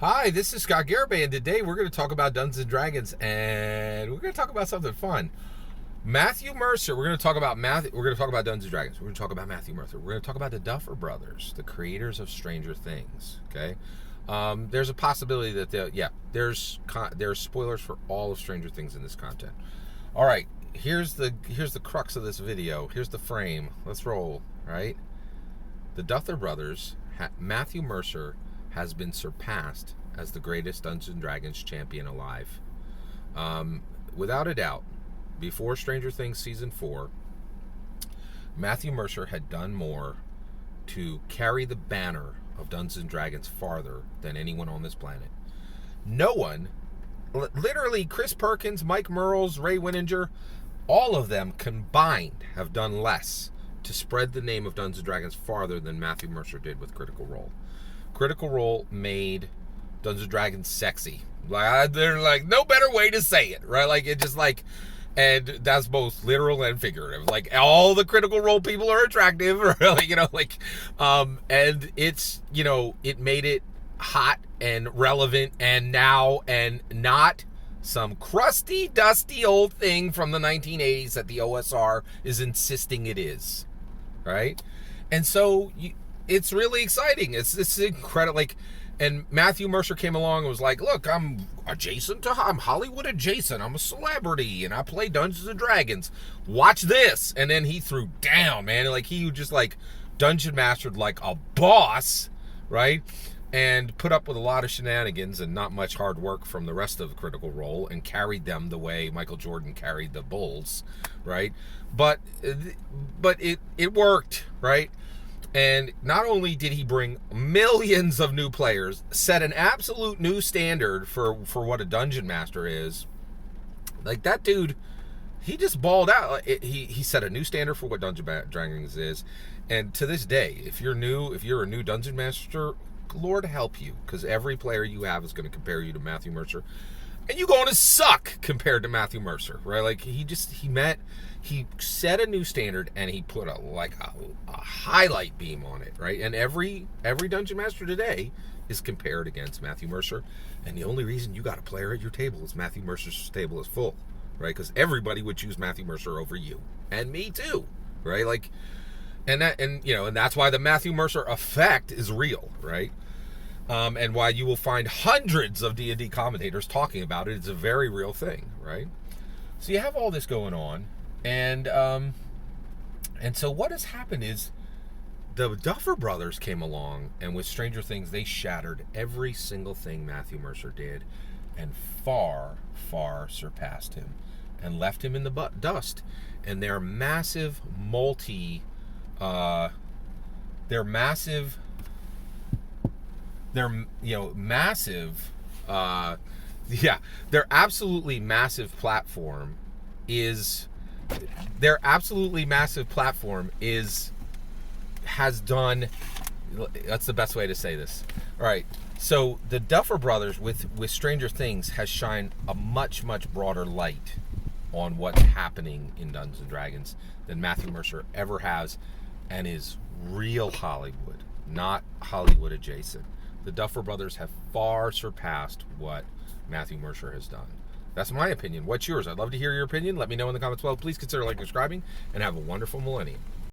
Hi, this is Scott Garibay, and today we're going to talk about Dungeons & Dragons, and we're going to talk about something fun. Matthew Mercer, we're going to talk about Dungeons & Dragons. We're going to talk about Matthew Mercer. We're going to talk about the Duffer brothers, the creators of Stranger Things, okay? There's a possibility that there's spoilers for all of Stranger Things in this content. All right, here's the crux of this video. Here's the frame. Let's roll, right? The Duffer brothers, Matthew Mercer, has been surpassed as the greatest Dungeons & Dragons champion alive. Without a doubt, before Stranger Things Season 4, Matthew Mercer had done more to carry the banner of Dungeons & Dragons farther than anyone on this planet. No one, literally Chris Perkins, Mike Merles, Ray Winninger, all of them combined have done less to spread the name of Dungeons & Dragons farther than Matthew Mercer did with Critical Role. Critical Role made Dungeons & Dragons sexy. They're like, no better way to say it, right? Like, it just like, and that's both literal and figurative. Like, all the Critical Role people are attractive, or like, and it's, it made it hot and relevant and now, and not some crusty, dusty old thing from the 1980s that the OSR is insisting it is, right? And so it's really exciting. It's incredible. And Matthew Mercer came along and was like, look, I'm Hollywood adjacent. I'm a celebrity and I play Dungeons and Dragons. Watch this. And then he threw down, man. Like, he just dungeon mastered like a boss, right? And put up with a lot of shenanigans and not much hard work from the rest of the Critical Role, and carried them the way Michael Jordan carried the Bulls, right? But it worked, right? And not only did he bring millions of new players, set an absolute new standard for what a dungeon master is. Like, that dude, he just balled out. He set a new standard for what Dungeons & Dragons is. And to this day, if you're a new dungeon master, Lord help you, because every player you have is going to compare you to Matthew Mercer, and you're going to suck compared to Matthew Mercer, right? Like, he set a new standard, and he put a highlight beam on it, right? And every dungeon master today is compared against Matthew Mercer, and the only reason you got a player at your table is Matthew Mercer's table is full, right? Because everybody would choose Matthew Mercer over you and me too, right? Like, and that's why the Matthew Mercer effect is real, right? And why you will find hundreds of D&D commentators talking about it. It's a very real thing, right? So you have all this going on, and so what has happened is the Duffer brothers came along, and with Stranger Things, they shattered every single thing Matthew Mercer did, and far, far surpassed him, and left him in the dust. And their massive their absolutely massive platform has done, that's the best way to say this. All right, so the Duffer brothers with Stranger Things has shined a much, much broader light on what's happening in Dungeons & Dragons than Matthew Mercer ever has, and is real Hollywood, not Hollywood adjacent. The Duffer brothers have far surpassed what Matthew Mercer has done. That's my opinion. What's yours? I'd love to hear your opinion. Let me know in the comments below. Please consider liking and subscribing, and have a wonderful millennium.